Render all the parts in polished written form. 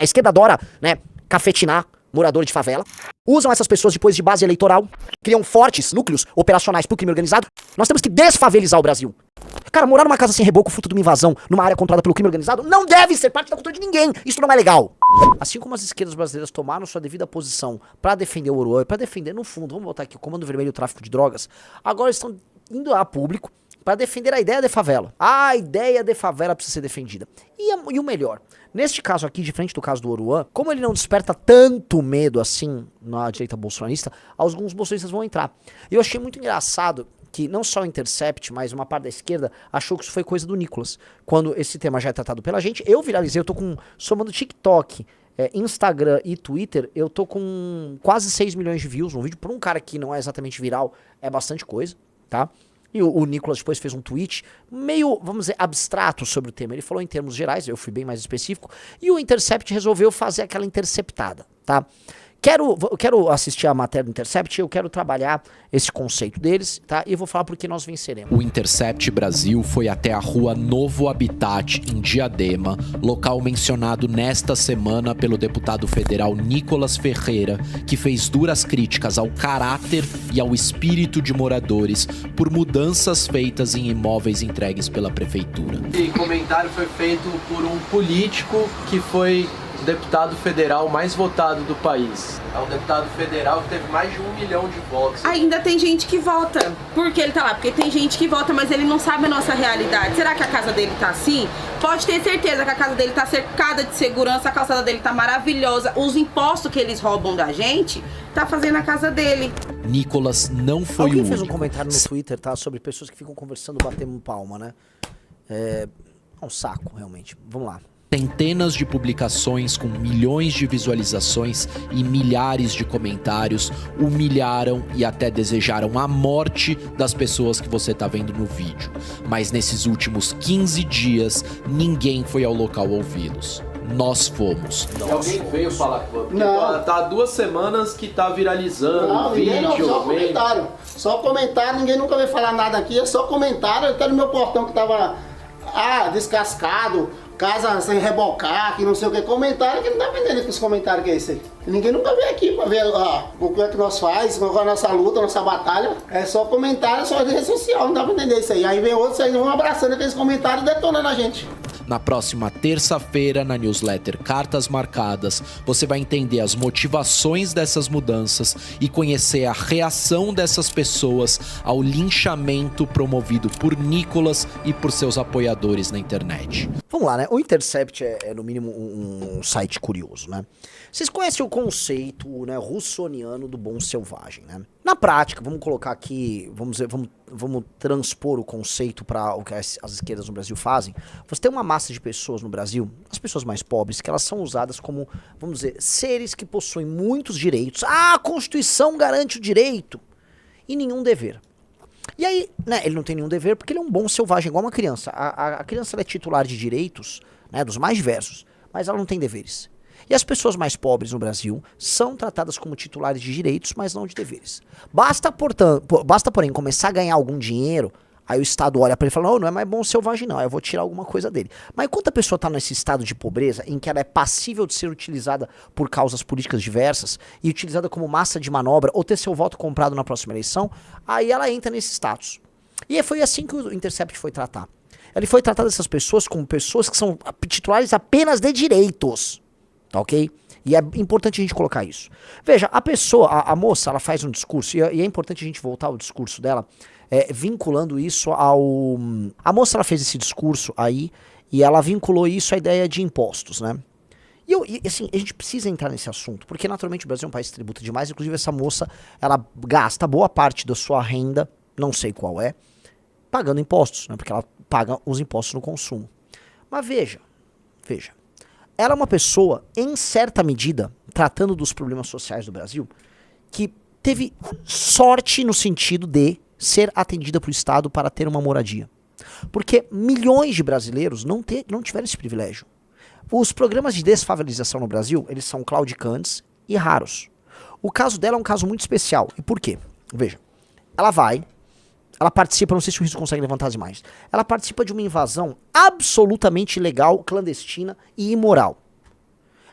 A esquerda adora, né, cafetinar morador de favela. Usam essas pessoas depois de base eleitoral. Criam fortes núcleos operacionais pro crime organizado. Nós temos que desfavelizar o Brasil. Cara, morar numa casa sem reboco, fruto de uma invasão, numa área controlada pelo crime organizado, não deve ser parte da cultura de ninguém. Isso não é legal. Assim como as esquerdas brasileiras tomaram sua devida posição pra defender o Oruan, pra defender, no fundo, vamos botar aqui, o Comando Vermelho e o tráfico de drogas, agora estão indo a público pra defender a ideia de favela. A ideia de favela precisa ser defendida. E o melhor, neste caso aqui, diferente do caso do Oruan, como ele não desperta tanto medo assim na direita bolsonarista, alguns bolsonaristas vão entrar. E eu achei muito engraçado que não só o Intercept, mas uma parte da esquerda achou que isso foi coisa do Nicolas. Quando esse tema já é tratado pela gente, eu viralizei, eu tô com, somando TikTok, Instagram e Twitter, eu tô com quase 6 milhões de views. Um vídeo por um cara que não é exatamente viral, é bastante coisa, tá? E o Nicolas depois fez um tweet meio, vamos dizer, abstrato sobre o tema. Ele falou em termos gerais, eu fui bem mais específico. E o Intercept resolveu fazer aquela interceptada, tá? Quero assistir a matéria do Intercept, eu quero trabalhar esse conceito deles, tá? E eu vou falar por que nós venceremos. O Intercept Brasil foi até a rua Novo Habitat, em Diadema, local mencionado nesta semana pelo deputado federal Nicolas Ferreira, que fez duras críticas ao caráter e ao espírito de moradores por mudanças feitas em imóveis entregues pela prefeitura. Esse comentário foi feito por um político que foi o deputado federal mais votado do país. É um deputado federal que teve mais de 1 milhão de votos. Ainda tem gente que vota. Por que ele tá lá? Porque tem gente que vota, mas ele não sabe a nossa realidade. Será que a casa dele tá assim? Pode ter certeza que a casa dele tá cercada de segurança, a calçada dele tá maravilhosa. Os impostos que eles roubam da gente, tá fazendo a casa dele. Nicolas não foi Alguém o fez um único. comentário no Twitter, tá? Sobre pessoas que ficam conversando, batendo palma, né? É um saco, realmente. Vamos lá. Centenas de publicações com milhões de visualizações e milhares de comentários humilharam e até desejaram a morte das pessoas que você tá vendo no vídeo. Mas nesses últimos 15 dias, ninguém foi ao local ouvi-los. Nós fomos. E alguém veio falar com você? Não. Tá há 2 semanas que tá viralizando Não, ninguém não, vídeo, só comentário. Só comentário, ninguém nunca veio falar nada aqui, é só comentário. Até no meu portão que tava descascado, casa sem rebocar, que não sei o que, comentário que não dá pra entender com os comentários que é isso aí. Ninguém nunca veio aqui pra ver o que é que nós faz, qual é a nossa luta, a nossa batalha. É só comentário, só de rede social, não dá pra entender isso aí. Aí vem outros aí, vão abraçando aqueles comentários e detonando a gente. Na próxima terça-feira, na newsletter Cartas Marcadas, você vai entender as motivações dessas mudanças e conhecer a reação dessas pessoas ao linchamento promovido por Nicolas e por seus apoiadores na internet. Vamos lá, né? O Intercept é no mínimo um site curioso, né? Vocês conhecem o conceito, né, russoniano do bom selvagem, né? Na prática, vamos colocar aqui, vamos transpor o conceito para o que as esquerdas no Brasil fazem. Você tem uma massa de pessoas no Brasil, as pessoas mais pobres, que elas são usadas como, vamos dizer, seres que possuem muitos direitos. Ah, a Constituição garante o direito e nenhum dever. E aí, né, ele não tem nenhum dever porque ele é um bom selvagem, igual uma criança. A criança ela é titular de direitos, né, dos mais diversos, mas ela não tem deveres. E as pessoas mais pobres no Brasil são tratadas como titulares de direitos, mas não de deveres. Basta, porém, começar a ganhar algum dinheiro, aí o Estado olha para ele e fala, não é mais bom selvagem não, eu vou tirar alguma coisa dele. Mas enquanto a pessoa está nesse estado de pobreza, em que ela é passível de ser utilizada por causas políticas diversas, e utilizada como massa de manobra, ou ter seu voto comprado na próxima eleição, aí ela entra nesse status. E foi assim que o Intercept foi tratar. Ele foi tratar dessas pessoas como pessoas que são titulares apenas de direitos. Tá ok? E é importante a gente colocar isso. Veja, a pessoa, a moça, ela faz um discurso, e é importante a gente voltar ao discurso dela, vinculando isso ao... A moça, ela fez esse discurso aí, e ela vinculou isso à ideia de impostos, né? E assim, a gente precisa entrar nesse assunto, porque naturalmente o Brasil é um país que tributa demais, inclusive essa moça, ela gasta boa parte da sua renda, não sei qual é, pagando impostos, né? Porque ela paga os impostos no consumo. Mas veja, ela é uma pessoa, em certa medida, tratando dos problemas sociais do Brasil, que teve sorte no sentido de ser atendida pelo Estado para ter uma moradia. Porque milhões de brasileiros não tiveram esse privilégio. Os programas de desfavelização no Brasil, eles são claudicantes e raros. O caso dela é um caso muito especial. E por quê? Veja, ela participa, não sei se o Rizzo consegue levantar as imagens, ela participa de uma invasão absolutamente ilegal, clandestina e imoral.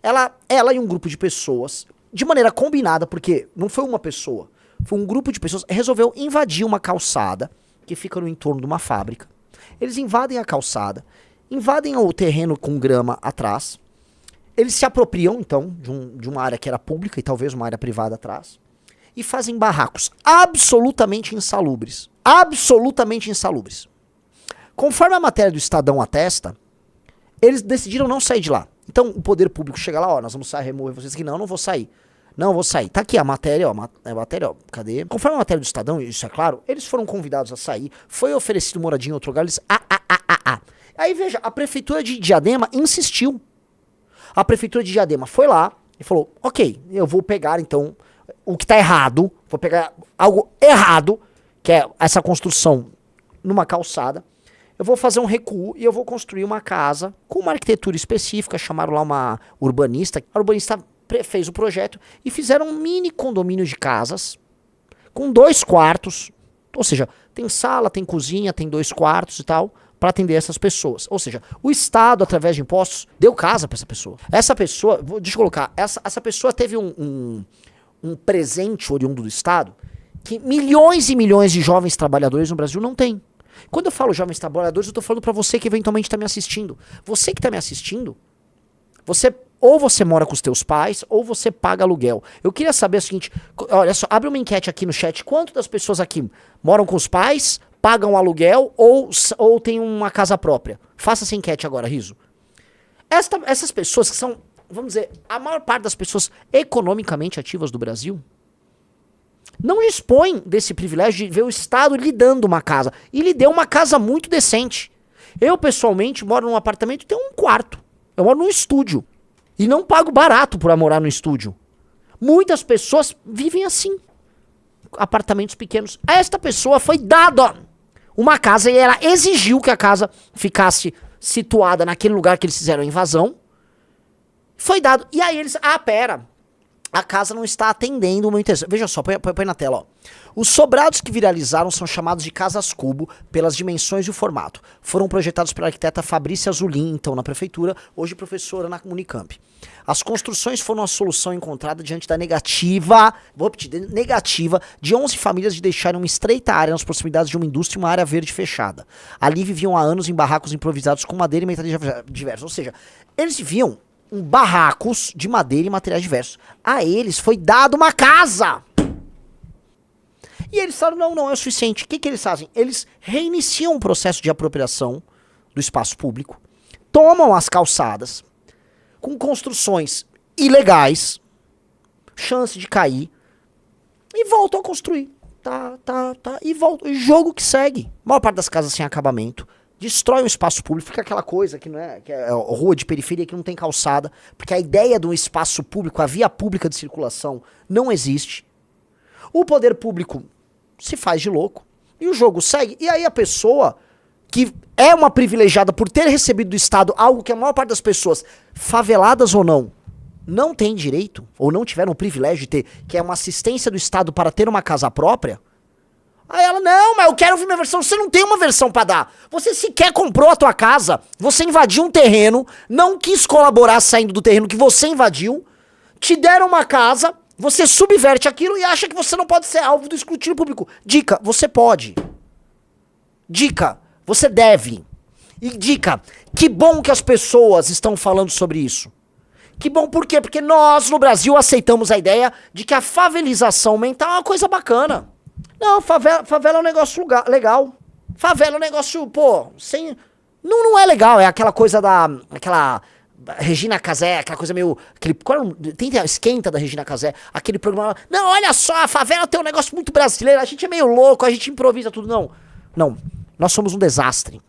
Ela e um grupo de pessoas, de maneira combinada, porque não foi uma pessoa, foi um grupo de pessoas, resolveu invadir uma calçada que fica no entorno de uma fábrica. Eles invadem a calçada, invadem o terreno com grama atrás, eles se apropriam, então, de uma área que era pública e talvez uma área privada atrás, e fazem barracos absolutamente insalubres. Absolutamente insalubres. Conforme a matéria do Estadão atesta, eles decidiram não sair de lá. Então o poder público chega lá, ó, nós vamos sair, remover vocês aqui. Não vou sair. Não vou sair. Tá aqui a matéria, ó. A matéria, ó. Cadê? Conforme a matéria do Estadão, isso é claro, eles foram convidados a sair. Foi oferecido moradia em outro lugar. Eles. Aí veja, a prefeitura de Diadema insistiu. A prefeitura de Diadema foi lá e falou: ok, eu vou pegar então o que tá errado. Vou pegar algo errado, que é essa construção numa calçada. Eu vou fazer um recuo e eu vou construir uma casa com uma arquitetura específica. Chamaram lá uma urbanista. A urbanista fez o projeto e fizeram um mini condomínio de casas com 2 quartos. Ou seja, tem sala, tem cozinha, tem 2 quartos e tal, para atender essas pessoas. Ou seja, o Estado, através de impostos, deu casa para essa pessoa. Essa pessoa, deixa eu colocar, essa pessoa teve um presente oriundo do Estado que milhões e milhões de jovens trabalhadores no Brasil não têm. Quando eu falo jovens trabalhadores, eu tô falando pra você que eventualmente tá me assistindo. Você que tá me assistindo, ou você mora com os teus pais, ou você paga aluguel. Eu queria saber o seguinte, olha só, abre uma enquete aqui no chat. Quanto das pessoas aqui moram com os pais, pagam aluguel, ou tem uma casa própria? Faça essa enquete agora, Riso. Essas pessoas que são, vamos dizer, a maior parte das pessoas economicamente ativas do Brasil, não dispõe desse privilégio de ver o Estado lhe dando uma casa. E lhe deu uma casa muito decente. Eu, pessoalmente, moro num apartamento e tenho 1 quarto. Eu moro num estúdio. E não pago barato por morar no estúdio. Muitas pessoas vivem assim. Apartamentos pequenos. A esta pessoa foi dada uma casa e ela exigiu que a casa ficasse situada naquele lugar que eles fizeram a invasão. Foi dado. E aí eles... pera... A casa não está atendendo o meu interesse. Veja só, põe na tela, ó. Os sobrados que viralizaram são chamados de casas cubo pelas dimensões e o formato. Foram projetados pela arquiteta Fabrícia Zulin, então na prefeitura, hoje professora na Unicamp. As construções foram a solução encontrada diante da negativa, vou repetir, negativa de 11 famílias de deixarem uma estreita área nas proximidades de uma indústria e uma área verde fechada. Ali viviam há anos em barracos improvisados com madeira e materiais diversos. Ou seja, eles viviam em barracos de madeira e materiais diversos. A eles foi dado uma casa. E eles falaram, não é o suficiente. O que eles fazem? Eles reiniciam o processo de apropriação do espaço público, tomam as calçadas, com construções ilegais, chance de cair, e voltam a construir. E voltam. Jogo que segue. A maior parte das casas sem acabamento. Destrói o espaço público, fica aquela coisa que não é, que é rua de periferia que não tem calçada, porque a ideia do espaço público, a via pública de circulação, não existe. O poder público se faz de louco e o jogo segue. E aí a pessoa que é uma privilegiada por ter recebido do Estado algo que a maior parte das pessoas, faveladas ou não tem direito, ou não tiveram o privilégio de ter, que é uma assistência do Estado para ter uma casa própria. Aí ela, não, mas eu quero ouvir minha versão. Você não tem uma versão pra dar. Você sequer comprou a tua casa, você invadiu um terreno, não quis colaborar saindo do terreno que você invadiu, te deram uma casa, você subverte aquilo e acha que você não pode ser alvo do escrutínio público. Dica, você pode. Dica, você deve. E dica, que bom que as pessoas estão falando sobre isso. Que bom, por quê? Porque nós, no Brasil, aceitamos a ideia de que a favelização mental é uma coisa bacana. Não, favela é um negócio legal. Favela é um negócio, sem... Não é legal, é aquela coisa aquela Regina Casé, aquela coisa meio... Tem a Esquenta da Regina Casé, aquele programa... Não, olha só, a favela tem um negócio muito brasileiro, a gente é meio louco, a gente improvisa tudo. Não, nós somos um desastre.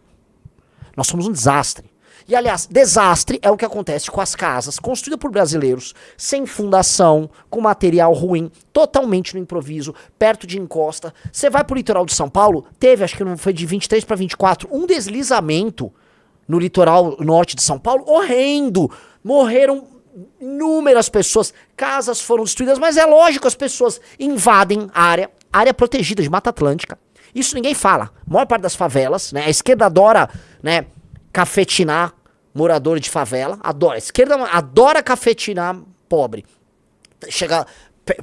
Nós somos um desastre. E, aliás, desastre é o que acontece com as casas construídas por brasileiros, sem fundação, com material ruim, totalmente no improviso, perto de encosta. Você vai pro litoral de São Paulo, teve, acho que não foi de 23 para 24, um deslizamento no litoral norte de São Paulo, horrendo. Morreram inúmeras pessoas, casas foram destruídas, mas é lógico, as pessoas invadem a área protegida de Mata Atlântica. Isso ninguém fala. A maior parte das favelas, né, a esquerda adora, né, cafetinar morador de favela, adora. A esquerda adora cafetinar pobre.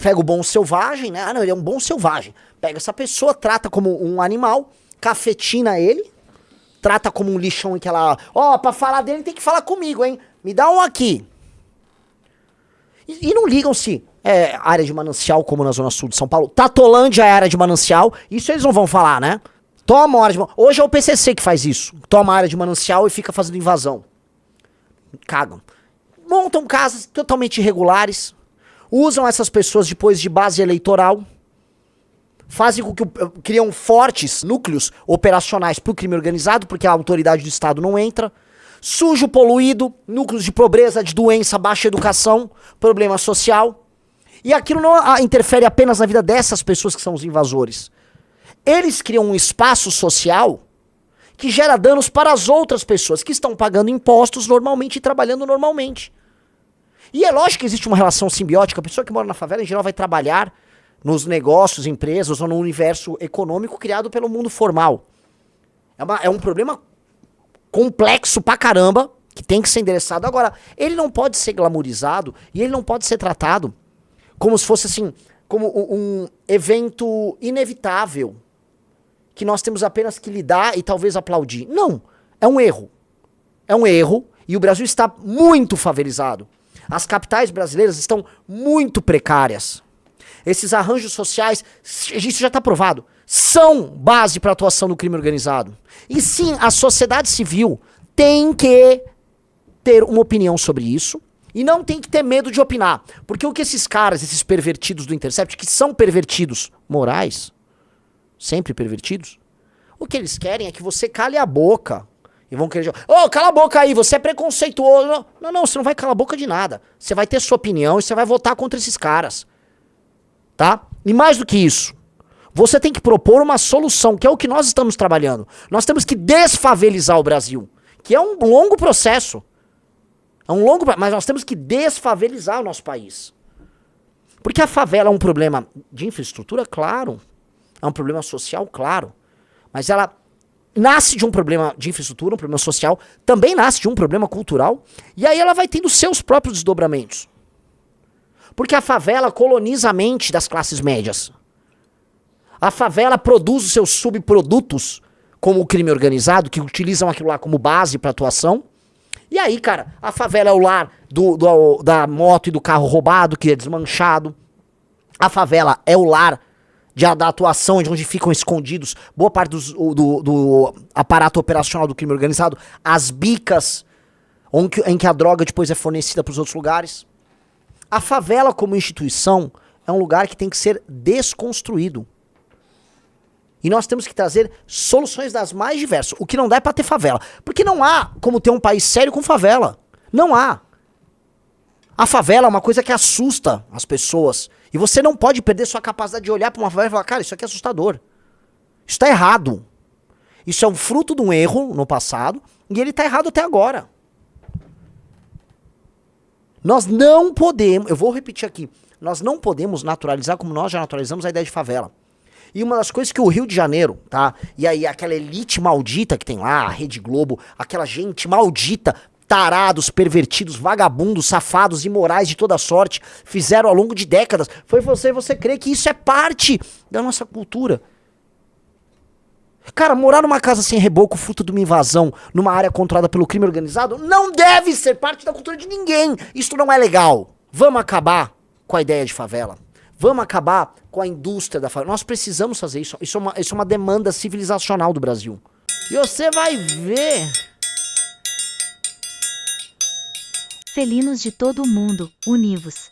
Pega o bom selvagem, né? Ah, não, ele é um bom selvagem. Pega essa pessoa, trata como um animal, cafetina ele, trata como um lixão em que ela... Ó, pra falar dele tem que falar comigo, hein? Me dá um aqui. E não ligam se é área de manancial, como na Zona Sul de São Paulo. Tatolândia é área de manancial. Isso eles não vão falar, né? Toma uma área de... Hoje é o PCC que faz isso. Toma a área de manancial e fica fazendo invasão. Cagam. Montam casas totalmente irregulares. Usam essas pessoas depois de base eleitoral. Fazem com que criam fortes núcleos operacionais pro crime organizado, porque a autoridade do Estado não entra. Sujo, poluído, núcleos de pobreza, de doença, baixa educação, problema social. E aquilo não interfere apenas na vida dessas pessoas que são os invasores. Eles criam um espaço social que gera danos para as outras pessoas que estão pagando impostos normalmente e trabalhando normalmente. E é lógico que existe uma relação simbiótica. A pessoa que mora na favela, em geral, vai trabalhar nos negócios, empresas ou no universo econômico criado pelo mundo formal. É um problema complexo pra caramba, que tem que ser endereçado. Agora, ele não pode ser glamourizado e ele não pode ser tratado como se fosse assim, como um evento inevitável, que nós temos apenas que lidar e talvez aplaudir. Não, é um erro. É um erro e o Brasil está muito favelizado. As capitais brasileiras estão muito precárias. Esses arranjos sociais, isso já está provado, são base para a atuação do crime organizado. E sim, a sociedade civil tem que ter uma opinião sobre isso e não tem que ter medo de opinar. Porque o que esses caras, esses pervertidos do Intercept, que são pervertidos morais, sempre pervertidos, o que eles querem é que você cale a boca. E vão querer... Ô, cala a boca aí, você é preconceituoso. Não, você não vai calar a boca de nada. Você vai ter sua opinião e você vai votar contra esses caras. Tá? E mais do que isso, você tem que propor uma solução, que é o que nós estamos trabalhando. Nós temos que desfavelizar o Brasil, que é um longo processo. Mas nós temos que desfavelizar o nosso país. Porque a favela é um problema de infraestrutura, claro. É um problema social, claro. Mas ela nasce de um problema de infraestrutura, um problema social, também nasce de um problema cultural, e aí ela vai tendo seus próprios desdobramentos. Porque a favela coloniza a mente das classes médias. A favela produz os seus subprodutos, como o crime organizado, que utilizam aquilo lá como base para atuação. E aí, cara, a favela é o lar da moto e do carro roubado, que é desmanchado. A favela é o lar da atuação, de onde ficam escondidos boa parte do aparato operacional do crime organizado, as bicas em que a droga depois é fornecida para os outros lugares. A favela como instituição é um lugar que tem que ser desconstruído. E nós temos que trazer soluções das mais diversas. O que não dá é pra ter favela. Porque não há como ter um país sério com favela. Não há. A favela é uma coisa que assusta as pessoas. E você não pode perder sua capacidade de olhar pra uma favela e falar, cara, isso aqui é assustador. Isso tá errado. Isso é um fruto de um erro no passado e ele tá errado até agora. Nós não podemos, eu vou repetir aqui, nós não podemos naturalizar como nós já naturalizamos a ideia de favela. E uma das coisas que o Rio de Janeiro, tá? E aí aquela elite maldita que tem lá, a Rede Globo, aquela gente maldita, tarados, pervertidos, vagabundos, safados, imorais de toda sorte, fizeram ao longo de décadas. Foi você crer que isso é parte da nossa cultura. Cara, morar numa casa sem reboco, fruto de uma invasão, numa área controlada pelo crime organizado, não deve ser parte da cultura de ninguém. Isso não é legal. Vamos acabar com a ideia de favela. Vamos acabar com a indústria da favela. Nós precisamos fazer isso. Isso é uma demanda civilizacional do Brasil. E você vai ver... Felinos de todo o mundo, univos.